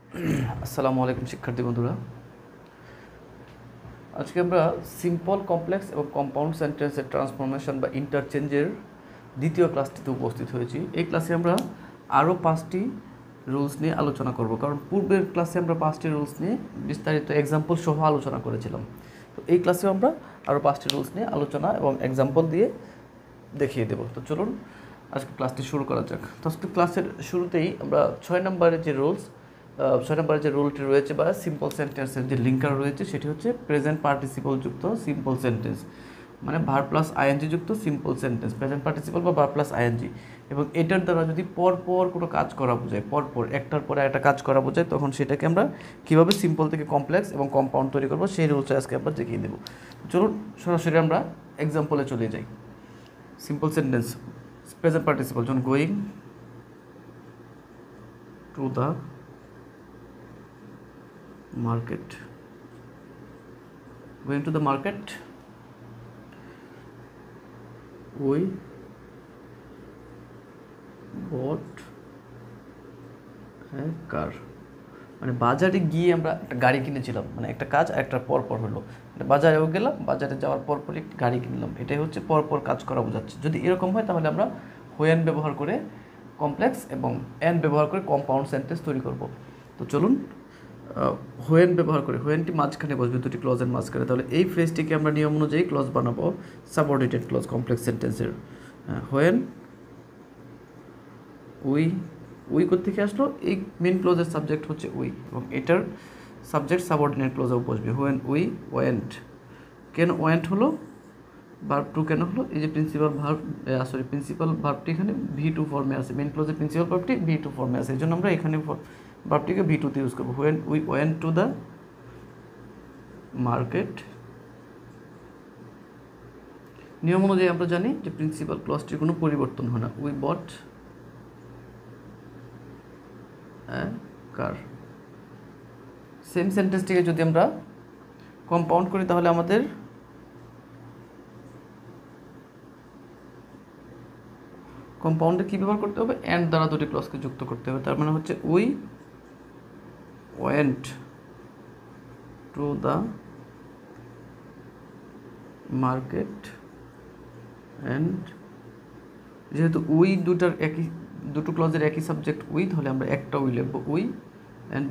আসসালামু আলাইকুম শিক্ষার্থী বন্ধুরা। আজকে আমরা সিম্পল, কমপ্লেক্স এবং কম্পাউন্ড সেন্টেন্সের ট্রান্সফরমেশন বা ইন্টারচেঞ্জের দ্বিতীয় ক্লাসটিতে উপস্থিত হয়েছি। এই ক্লাসে আমরা আরও 5টি রুলস নিয়ে আলোচনা করব, কারণ পূর্বের ক্লাসে আমরা 5টি রুলস নিয়ে বিস্তারিত এক্সাম্পল সহ আলোচনা করেছিলাম। তো এই ক্লাসেও আমরা আরও 5টি রুলস নিয়ে আলোচনা এবং এক্সাম্পল দিয়ে দেখিয়ে দেব। তো চলুন আজকে ক্লাসটি শুরু করা যাক। তো আজকে ক্লাসের শুরুতেই আমরা 6 নম্বরের যে রুলটি রয়েছে বা সিম্পল সেন্টেন্সের যে লিঙ্কার রয়েছে সেটি হচ্ছে প্রেজেন্ট পার্টিসিপল যুক্ত সিম্পল সেন্টেন্স, মানে ভার প্লাস আইএনজি যুক্ত সিম্পল সেন্টেন্স, প্রেজেন্ট পার্টিসিপল বা ভার প্লাস আইএনজি। এবং এটার দ্বারা যদি পরপর কোনো কাজ করা বোঝায়, পরপর একটার পরে একটা কাজ করা বোঝায়, তখন সেটাকে আমরা কীভাবে সিম্পল থেকে কমপ্লেক্স এবং কম্পাউন্ড তৈরি করবো সেই রুলসটা আজকে আমরা দেখিয়ে দেবো। চলুন সরাসরি আমরা এক্সাম্পলে চলে যাই। সিম্পল সেন্টেন্স প্রেজেন্ট পার্টিসিপল, যখন going to the market, going to the market, we bought a car, মানে বাজারে গিয়ে আমরা একটা গাড়ি কিনেছিলাম, মানে একটা কাজ একটা পরপর হলো, বাজারেও গেলাম, বাজারে যাওয়ার পরপরই গাড়ি কিনলাম, এটাই হচ্ছে পরপর কাজ করা বোঝাচ্ছে। যদি এরকম হয় তাহলে আমরা হোয়েন ব্যবহার করে কমপ্লেক্স এবং এন ব্যবহার করে কম্পাউন্ড সেন্টেন্স তৈরি করব। তো চলুন হোয়েন ব্যবহার করে, হোয়েনটি মাঝখানে বসবে দুটি ক্লজের মাঝখানে, তাহলে এই ফ্রেজটিকে আমরা নিয়ম অনুযায়ী ক্লজ বানাবো সাবঅর্ডিনেটেড ক্লজ কমপ্লেক্স সেন্টেন্সের। হোয়েন উই কোত্থেকে আসলো, এই মেন ক্লজের সাবজেক্ট হচ্ছে উই এবং এটার সাবজেক্ট সাবঅর্ডিনেট ক্লজেও বসবে। হোয়েন উই ওয়েন্ট, কেন ওয়েন্ট হলো, ভার্ব টু কেন হলো, এই যে প্রিন্সিপাল ভার্বটি এখানে V2 ফর্মে আছে, মেন ক্লজের প্রিন্সিপাল ভার্বটি V2 ফর্মে আছে, এই জন্য আমরা এখানে ভার্বটিকে V2 তে ইউজ করবো। When we went to the market, নিয়ম অনুযায়ী আমরা জানি যে প্রিন্সিপাল ক্লজটির কোনো পরিবর্তন হয় না। We bot A car, same সেন্টেন্সটিকে যদি আমরা কম্পাউন্ড করি তাহলে আমাদের কম্পাউন্ডে কী ব্যবহার করতে হবে, অ্যান্ড দ্বারা দুটি ক্লজকে যুক্ত করতে হবে। তার মানে হচ্ছে we went to the market and, যেহেতু উই দুটো ক্লজের একই সাবজেক্ট উই, তাহলে আমরা একটা উই লিখবো উই, অ্যান্ড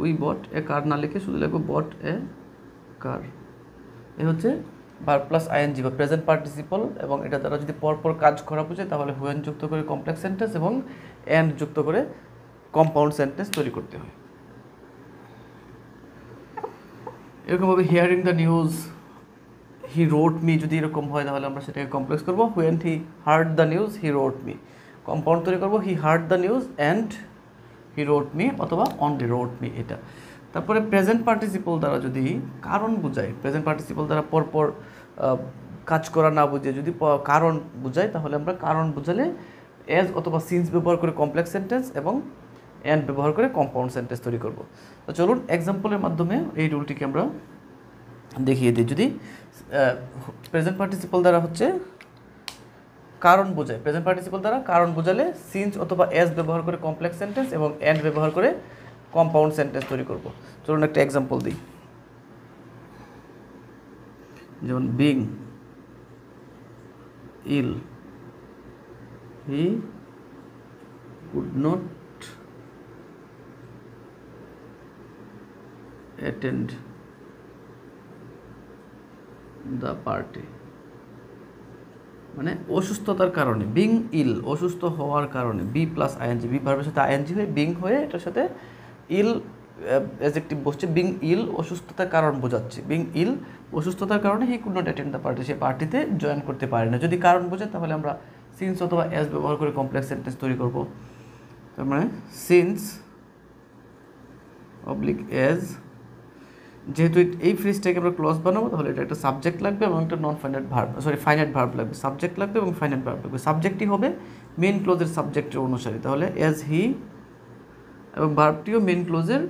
উই বট এ কার না লিখে শুধু লিখবো বট এ কার। এ হচ্ছে ভার্ব প্লাস আইএনজি বা প্রেজেন্ট পার্টিসিপল, এবং এটা দ্বারা যদি পরপর কাজ করা বোঝায় তাহলে হোয়েন যুক্ত করে কমপ্লেক্স সেন্টেন্স এবং অ্যান্ড যুক্ত করে কম্পাউন্ড সেন্টেন্স তৈরি করতে হয়। এরকমভাবে hearing the news, he wrote me, যদি এরকম হয় তাহলে আমরা সেটাকে কমপ্লেক্স করবো। When he heard the news he wrote me, compound তৈরি করবো he heard the news and he wrote me অথবা অনলি রোট মি এটা। তারপরে প্রেজেন্ট পার্টিসিপল দ্বারা যদি কারণ বোঝায়, প্রেজেন্ট পার্টিসিপল দ্বারা পরপর কাজ করা না বুঝে যদি কারণ বোঝায় তাহলে আমরা কারণ বোঝালে এজ অথবা সিন্স ব্যবহার করে কমপ্লেক্স সেন্টেন্স এবং অ্যান্ড ব্যবহার করে কম্পাউন্ড সেন্টেন্স তৈরি করব। তো চলুন এক্সাম্পলের মাধ্যমে এই রুলটিকে আমরা দেখিয়ে দিই। যদি প্রেজেন্ট পার্টিসিপল দ্বারা হচ্ছে কারণ বোঝায়, প্রেজেন্ট পার্টিসিপল দ্বারা কারণ বোঝালে সিন্স অথবা এস ব্যবহার করে কমপ্লেক্স সেন্টেন্স এবং অ্যান্ড ব্যবহার করে কম্পাউন্ড সেন্টেন্স তৈরি করব। চলুন একটা এক্সাম্পল দিই। যেমন being ill, he could not attend the party, মানে অসুস্থতার কারণে, বিং ইল অসুস্থ হওয়ার কারণে, বি প্লাস আইএনজি, বি ভার্বের সাথে আইএনজি হয়ে বিং হয়ে এটার সাথে ইল অ্যাডজেক্টিভ বসছে। বিং ইল অসুস্থতার কারণ বোঝাচ্ছে, বিং ইল অসুস্থতার কারণে he could not attend the party, সে পার্টিতে জয়েন করতে পারে না। যদি কারণ বোঝে তাহলে আমরা সিন্স অথবা এস ব্যবহার করে কমপ্লেক্স সেন্টেন্স তৈরি করব। তার মানে সিন্স অবলিক এজ, যেহেতু এই ফ্রেজটাকে আমরা ক্লজ বানাবো তাহলে এটা একটা সাবজেক্ট লাগবে এবং একটা ফাইনাইট ভার্ব লাগবে, সাবজেক্ট লাগবে এবং ফাইনাইট ভার্ব লাগবে। সাবজেক্টই হবে মেন ক্লোজের সাবজেক্টের অনুসারে, তাহলে এজ হি, এবং ভার্বটিও মেন ক্লোজের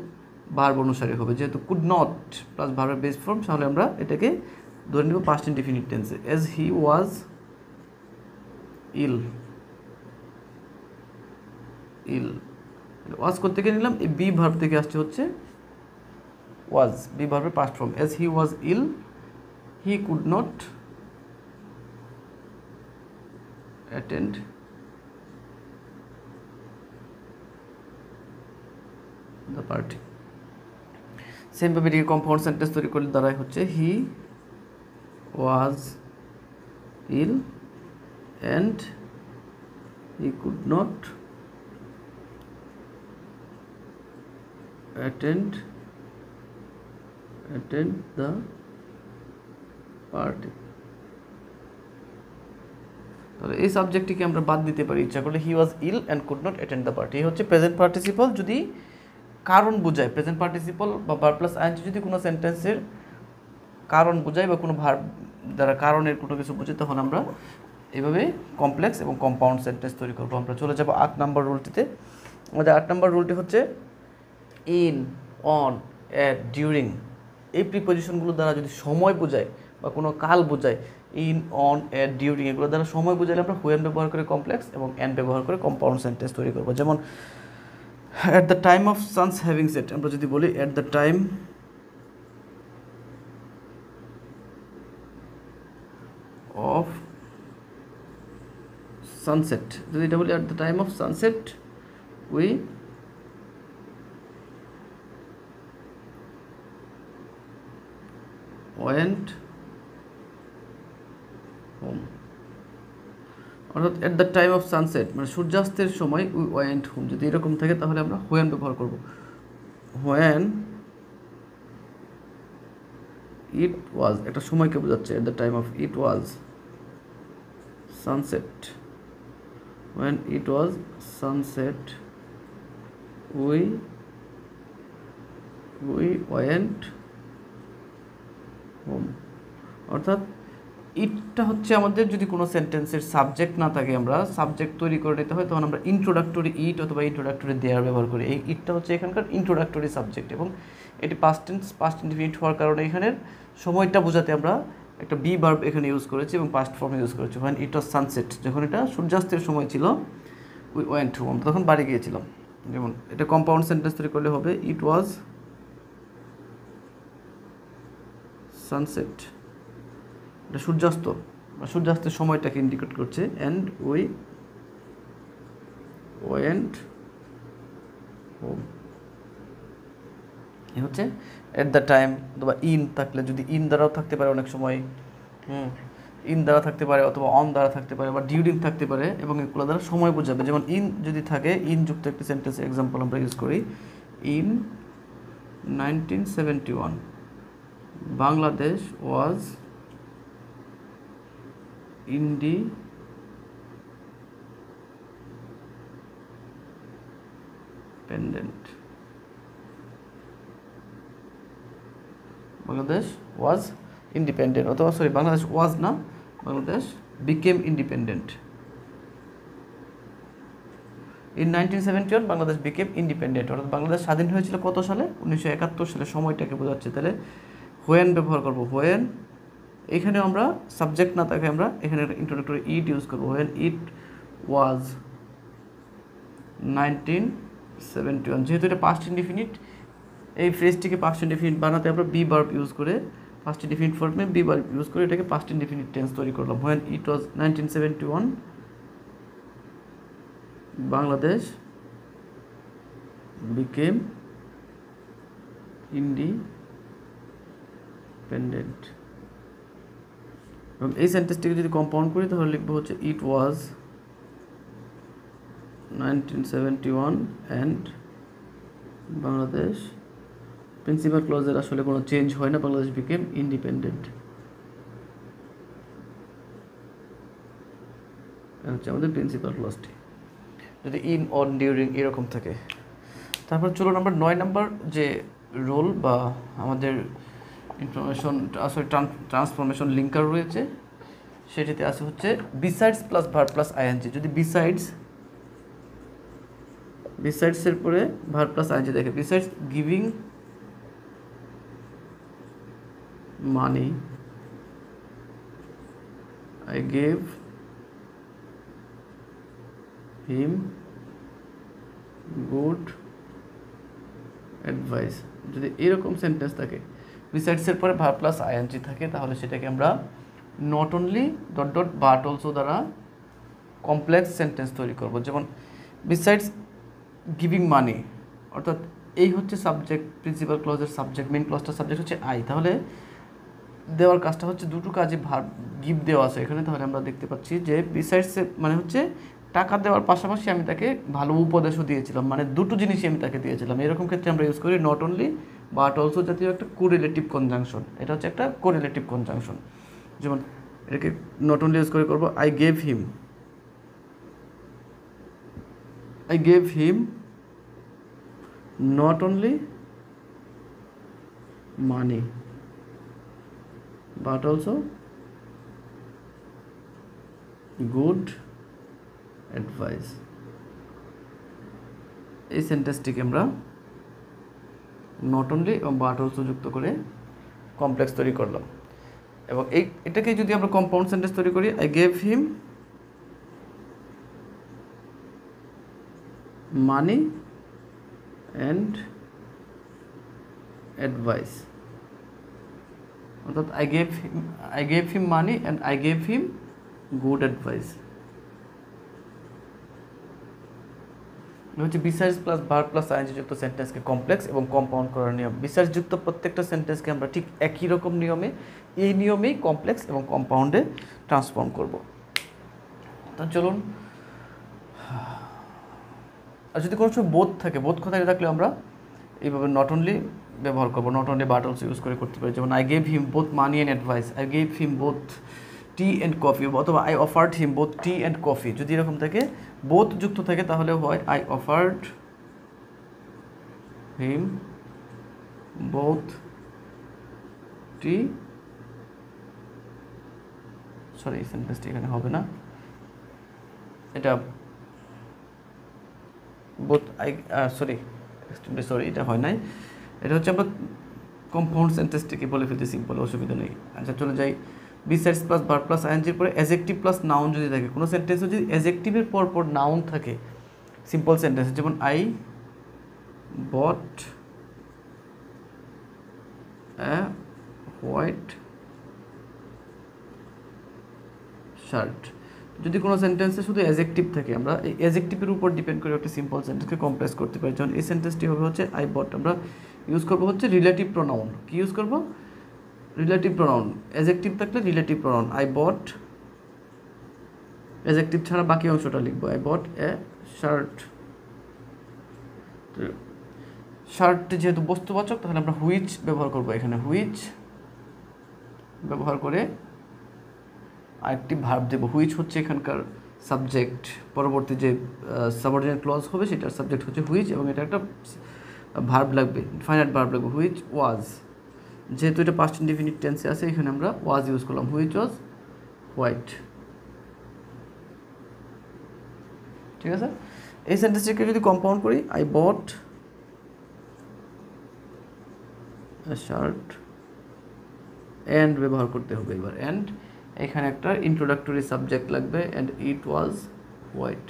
ভার্ব অনুসারে হবে। যেহেতু কুড নট প্লাস ভার্বের বেস ফর্ম, তাহলে আমরা এটাকে ধরে নেব পাস্ট ইনডিফিনিট টেন্সে। As he was ill was করতে গিয়ে নিলাম, এই বি ভার্ব থেকে আসছে হচ্ছে ওয়াজ, বি ভার্বের past form. As he was ill he could not attend the party. সেমভাবে এটিকে কম্পাউন্ড সেন্টেন্স তৈরি করলে দ্বারাই হচ্ছে he was ill and he could not attend the party। তাহলে এই সাবজেক্টটিকে আমরা বাদ দিতে পারি ইচ্ছা করলে, he was ill and could not attend the party. এই হচ্ছে প্রেজেন্ট পার্টিসিপল যদি কারণ বোঝায়, প্রেজেন্ট পার্টিসিপল বা ভার্ব প্লাস আইএনজি যদি কোনো সেন্টেন্সের কারণ বোঝায় বা কোনো ভার্ব দ্বারা কারণের কোনো কিছু বোঝায়, তখন আমরা এইভাবে কমপ্লেক্স এবং কম্পাউন্ড সেন্টেন্স তৈরি করবো। আমরা চলে যাবো 8 নম্বর রুলটিতে। আমাদের 8 নম্বর রুলটি হচ্ছে ইন, অন, অ্যাট, ডিউরিং এই প্রিপোজিশনগুলো দ্বারা যদি সময় বোঝায় বা কোনো কাল বোঝায়, ইন, অন, অ্যাট, ডিউরিং এগুলো দ্বারা সময় বোঝালে আমরা হোয়েন ব্যবহার করে কমপ্লেক্স এবং অ্যান ব্যবহার করে কম্পাউন্ড সেন্টেন্স তৈরি করবো। যেমন at the time of sun's having set, আমরা যদি বলি at the time of sunset, যদি এটা বলি at the time of sunset we went home, অর্থাৎ at the time of sunset মানে সূর্যাস্তের সময় উই ওয়েন্ট হোম, যদি এরকম থাকে তাহলে আমরা হোয়েন ব্যবহার করব। হোয়েন ইট ওয়াজ একটা সময়কে বোঝাচ্ছে, at the time of it was sunset, when it was sunset we went home. অর্থাৎ ইটটা হচ্ছে আমাদের যদি কোনো সেন্টেন্সের সাবজেক্ট না থাকে, আমরা সাবজেক্ট তৈরি করে নিতে হয়, তখন আমরা ইন্ট্রোডাক্টরি ইট অথবা ইন্ট্রোডাক্টরি দেয়ার ব্যবহার করি। এই ইটটা হচ্ছে এখানকার ইন্ট্রোডাক্টরি সাবজেক্ট এবং এটি পাস্ট ইনডিফিনিট হওয়ার কারণে এখানের সময়টা বোঝাতে আমরা একটা বি ভার্ব এখানে ইউজ করেছি এবং পাস্ট ফর্মে ইউজ করেছি। হোয়েন ইট ওয়াজ সানসেট, যখন এটা সূর্যাস্তের সময় ছিল, উই ওয়েন্ট হোম, তখন বাড়ি গিয়েছিলাম। যেমন এটা কম্পাউন্ড সেন্টেন্স তৈরি করলে হবে ইট ওয়াজ সানসেট, এটা সূর্যাস্ত বা সূর্যাস্তের সময়টাকে ইন্ডিকেট করছে, অ্যান্ড উই ওয়েন্ট হোম। এ হচ্ছে এট দ্য টাইম, অথবা ইন থাকলে, যদি ইন দ্বারাও থাকতে পারে অনেক সময়, ইন দ্বারা থাকতে পারে অথবা অন দ্বারা থাকতে পারে বা ডিউরিং থাকতে পারে, এবং এগুলো দ্বারা সময় বোঝাবে। যেমন ইন যদি থাকে, ইন যুক্ত একটি সেন্টেন্সের এক্সাম্পল আমরা ইউজ করি, in 1971 Bangladesh was independent, Bangladesh was independent, অথবা সরি বাংলাদেশ ওয়াজ না, Bangladesh became independent. In 1971 Bangladesh became independent, অর্থাৎ বাংলাদেশ স্বাধীন হয়েছিল কত সালে? 1971 সালে, সময়টাকে বোঝাচ্ছে। তাহলে হোয়েন ব্যবহার করবো, হোয়েন এখানেও আমরা সাবজেক্ট না থাকে আমরা এখানে ইন্ট্রোডাক্টরি ইট ইউজ করবো, হোয়েন ইট ওয়াজ 1971, যেহেতু এটা পাস্ট ইনডিফিনিট, এই ফ্রেজটিকে পাস্ট ইনডিফিনিট বানাতে আমরা বি ভার্ব ইউজ করে, পাস্ট ইনডিফিনিট ফর্মে বি ভার্ব ইউজ করে এটাকে পাস্ট ইনডিফিনিট টেন্স তৈরি করলাম। When it was 1971 Bangladesh became independent. এবং এই সেন্টেন্সটিকে যদি কম্পাউন্ড করি তাহলে লিখবো হচ্ছে ইট ওয়াজ 1971 অ্যান্ড বাংলাদেশ, প্রিন্সিপাল ক্লজের আসলে কোনো চেঞ্জ হয় না, বাংলাদেশ বিকেম ইন্ডিপেন্ডেন্ট। হচ্ছে আমাদের প্রিন্সিপাল ক্লজটি, যদি ইন, অন, ডিউরিং এরকম থাকে। তারপর চলো নাম্বার 9 নাম্বার যে রোল বা আমাদের ইনফরমেশন আসলে ট্রান্সফরমেশন লিঙ্কার রয়েছে, সেটিতে আছে হচ্ছে besides plus verb plus ING. যদি বিসাইডসের পরে ভার্ব প্লাস আইএনজি দেখে, besides giving money I gave him good advice. যদি এরকম সেন্টেন্স থাকে, বিসাইডসের পরে ভার্ব প্লাস আইএনজি থাকে, তাহলে সেটাকে আমরা not only dot dot but also দ্বারা কমপ্লেক্স সেন্টেন্স তৈরি করব। যেমন বিসাইডস গিভিং মানি, অর্থাৎ এই হচ্ছে সাবজেক্ট, প্রিন্সিপাল ক্লজের সাবজেক্ট, মেইন ক্লজটার সাবজেক্ট হচ্ছে আই, তাহলে দেওয়ার কাজটা হচ্ছে দুটো কাজে ভার্ব গিভ দেওয়া আছে এখানে। তাহলে আমরা দেখতে পাচ্ছি যে বিসাইডস মানে হচ্ছে টাকা দেওয়ার পাশাপাশি আমি তাকে ভালো উপদেশও দিয়েছিলাম, মানে দুটো জিনিসই আমি তাকে দিয়েছিলাম। এরকম ক্ষেত্রে আমরা ইউজ করি নট অনলি বাট অলসো জাতীয় একটা কোরিলেটিভ কনজাংশন। এটা হচ্ছে একটা কোরিলেটিভ কনজাংশন। যেমন এটাকে নট অনলি ইউজ করে করবো I gave him not only money but also good advice। এই সেন্টেন্সটিকে আমরা নট অনলি এবং বাট অলসো যুক্ত করে কমপ্লেক্স তৈরি করলাম। এবং এটাকে যদি আমরা কম্পাউন্ড সেন্টেন্স তৈরি করি, I gave him money and advice, অর্থাৎ I gave him money and I gave him good advice। হচ্ছে besides plus verb plus I N G যুক্ত সেন্টেন্সকে কমপ্লেক্স এবং কম্পাউন্ড করার নিয়ম। বিসাইডস যুক্ত প্রত্যেকটা সেন্টেন্সকে আমরা ঠিক একই রকম নিয়মে, এই নিয়মেই কমপ্লেক্স এবং কম্পাউন্ডে ট্রান্সফর্ম করব। তা চলুন, আর যদি কোনো সময় বোধ থাকে, বোধ কথায় থাকলে আমরা এইভাবে নট অনলি ব্যবহার করবো, not only but also use করে করতে পারি। যেমন I gave him both money and advice, I gave him both tea and coffee, অথবা I offered him both tea and coffee. যদি এরকম থাকে, বোথ যুক্ত থাকে, তাহলে হয় I offered him both tea, sorry এই সেন্টেন্সটি এখানে হবে না, এটা বোথ সরি এটা হয় নাই, এটা হচ্ছে আমরা কম্পাউন্ড সেন্টেন্সটিকে বলে ফেলতে সিম্পল, অসুবিধা নেই। আচ্ছা চলে যাই, বিসাইডস প্লাস ভার্ব প্লাস আইএনজির পরে অ্যাডজেক্টিভ প্লাস নাউন যদি থাকে, কোনো সেন্টেন্সে যদি অ্যাডজেক্টিভের পর নাউন থাকে, সিম্পল সেন্টেন্স, যেমন I bought a white shirt. যদি কোনো সেন্টেন্সে শুধু অ্যাডজেক্টিভ থাকে, আমরা এই অ্যাডজেক্টিভের উপর ডিপেন্ড করে একটা সিম্পল সেন্টেন্সকে কমপ্লেক্স করতে পারি। যেমন এই সেন্টেন্সটি হবে হচ্ছে আই বট, আমরা ইউজ করবো হচ্ছে রিলেটিভ প্রোনাউন। কি ইউজ করবো? Relative pronoun. অ্যাডজেক্টিভ থাকলে relative pronoun, I bought, adjective ছাড়া বাকি অংশটা লিখবো, I bought A shirt. Shirt যেহেতু বস্তুবাচক, তাহলে আমরা হুইচ ব্যবহার করবো এখানে, হুইচ ব্যবহার করে আরেকটি ভার্ব দেবো। হুইচ হচ্ছে এখানকার সাবজেক্ট, পরবর্তী যে সাবঅর্ডিনেট ক্লজ হবে সেটার সাবজেক্ট হচ্ছে হুইচ, এবং এটা একটা ভার্ব লাগবে, ফাইনাইট ভার্ব লাগবে, হুইচ ওয়াজ। যেহেতু এটা পাস্ট ইনডিফিনিট টেন্সে আছে, এখানে আমরা ওয়াজ ইউজ করলাম, হুইচ ওয়াজ হোয়াইট। ঠিক আছে, এই সেন্টেন্সটিকে যদি কম্পাউন্ড করি, আই বট শার্ট, অ্যান্ড ব্যবহার করতে হবে এবার, অ্যান্ড এখানে একটা ইন্ট্রোডাক্টরি সাবজেক্ট লাগবে, অ্যান্ড ইট ওয়াজ হোয়াইট।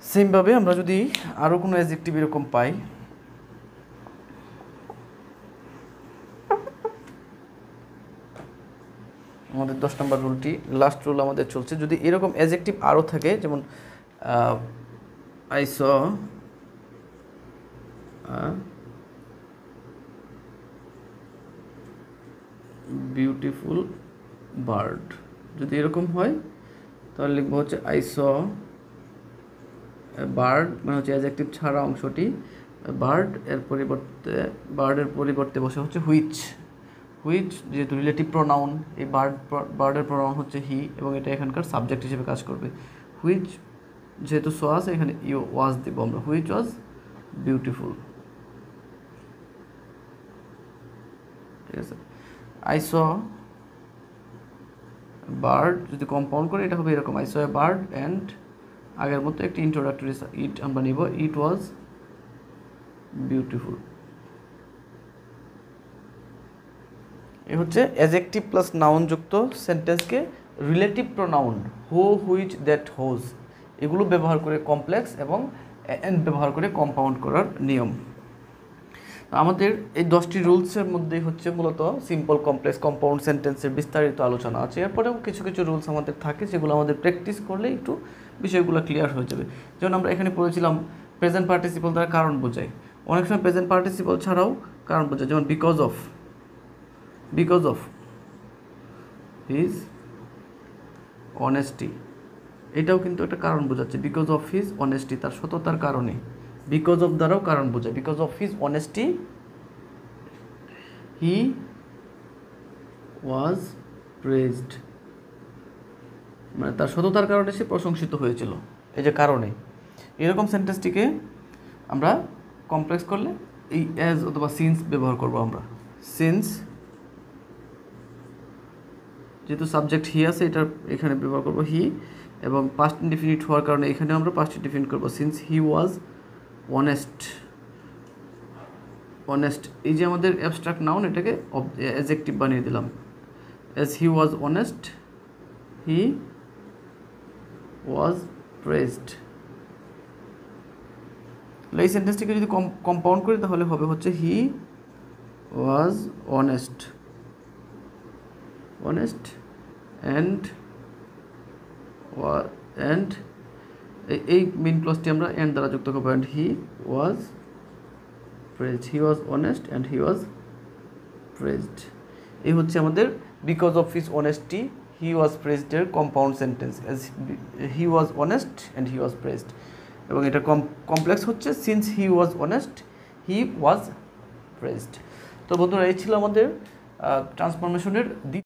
সেমভাবে আমরা যদি আরও কোনো অ্যাডজেক্টিভ এরকম পাই, আমাদের 10 নম্বর রুলটি, লাস্ট রুল আমাদের চলছে। যদি এরকম অ্যাডজেক্টিভ আরও থাকে, যেমন আই স বিউটিফুল বার্ড, যদি এরকম হয় তাহলে লিখবো হচ্ছে আই স বার্ড, মানে হচ্ছে অ্যাডজেক্টিভ ছাড়া অংশটি বার্ড, এর পরিবর্তে বার্ডের পরিবর্তে বসে হচ্ছে হুইচ। হুইচ যেহেতু রিলেটিভ প্রোনাউন, এই বার্ডের প্রোনাউন হচ্ছে হি, এবং এটা এখানকার সাবজেক্ট হিসেবে কাজ করবে। হুইচ যেহেতু স আছে, এখানে ইউ ওয়াজ দেবো আমরা, হুইচ ওয়াজ বিউটিফুল। ঠিক আছে, আই স বার্ড যদি কম্পাউন্ড করে, এটা হবে এরকম, I saw a bird and আগের মতো একটি ইন্ট্রোডাক্টরি ইট আমরা নিব, ইট ওয়াজ বিউটিফুল। এ হচ্ছে অ্যাডজেক্টিভ প্লাস নাউন যুক্ত সেন্টেন্সকে relative pronoun who, which, that, whose, এগুলো ব্যবহার করে কমপ্লেক্স এবং এন্ড ব্যবহার করে কম্পাউন্ড করার নিয়ম। আমাদের এই 10টি রুলসের মধ্যেই হচ্ছে মূলত সিম্পল কমপ্লেক্স কম্পাউন্ড সেন্টেন্সের বিস্তারিত আলোচনা আছে। এরপরেও কিছু কিছু রুলস আমাদের থাকে যেগুলো আমাদের প্র্যাকটিস করলে একটু বিষয়গুলো ক্লিয়ার হয়ে যাবে। যেমন আমরা এখানে পড়েছিলাম প্রেজেন্ট পার্টিসিপল দ্বারা কারণ বোঝায়, অনেক সময় প্রেজেন্ট পার্টিসিপল ছাড়াও কারণ বোঝায়, যেমন বিকজ অফ হিজ অনেস্টি, এটাও কিন্তু একটা কারণ বোঝাচ্ছে। বিকজ অফ হিজ অনেস্টি, তার সততার কারণে। বিকজ অফ দ্বারাও কারণ বোঝায়, because of his honesty he was praised, মানে তার সততার কারণে সে প্রশংসিত হয়েছিল, এই যে কারণে। এরকম সেন্টেন্সটিকে আমরা কমপ্লেক্স করলে এই অ্যাজ অথবা সিন্স ব্যবহার করব আমরা। সিন্স যেহেতু সাবজেক্ট হি আছে, এটার এখানে ব্যবহার করব হি, এবং পাস্ট ইনডিফিনিট হওয়ার কারণে এখানে আমরা পাস্ট ইনডিফিনিট করব। সিন্স হি ওয়াজ অনেস্ট, এই যে আমাদের অ্যাবস্ট্রাক্ট নাউন, এটাকে অ্যাডজেক্টিভ বানিয়ে দিলাম। As he was honest he was praised. এই সেন্টেন্সটিকে যদি কম্পাউন্ড করি তাহলে হবে হচ্ছে হি ওয়াজ অনেস্ট অ্যান্ড এই মেইন ক্লজটি আমরা এন্ড দ্বারা যুক্ত করবো, and he was praised. He was honest and he was praised. এই হচ্ছে আমাদের because of his honesty he was praised এর compound sentence, as he was honest and he was praised. এবং এটা কমপ্লেক্স হচ্ছে since he was honest he was praised. তো বন্ধুরা, এই ছিল আমাদের ট্রান্সফরমেশনের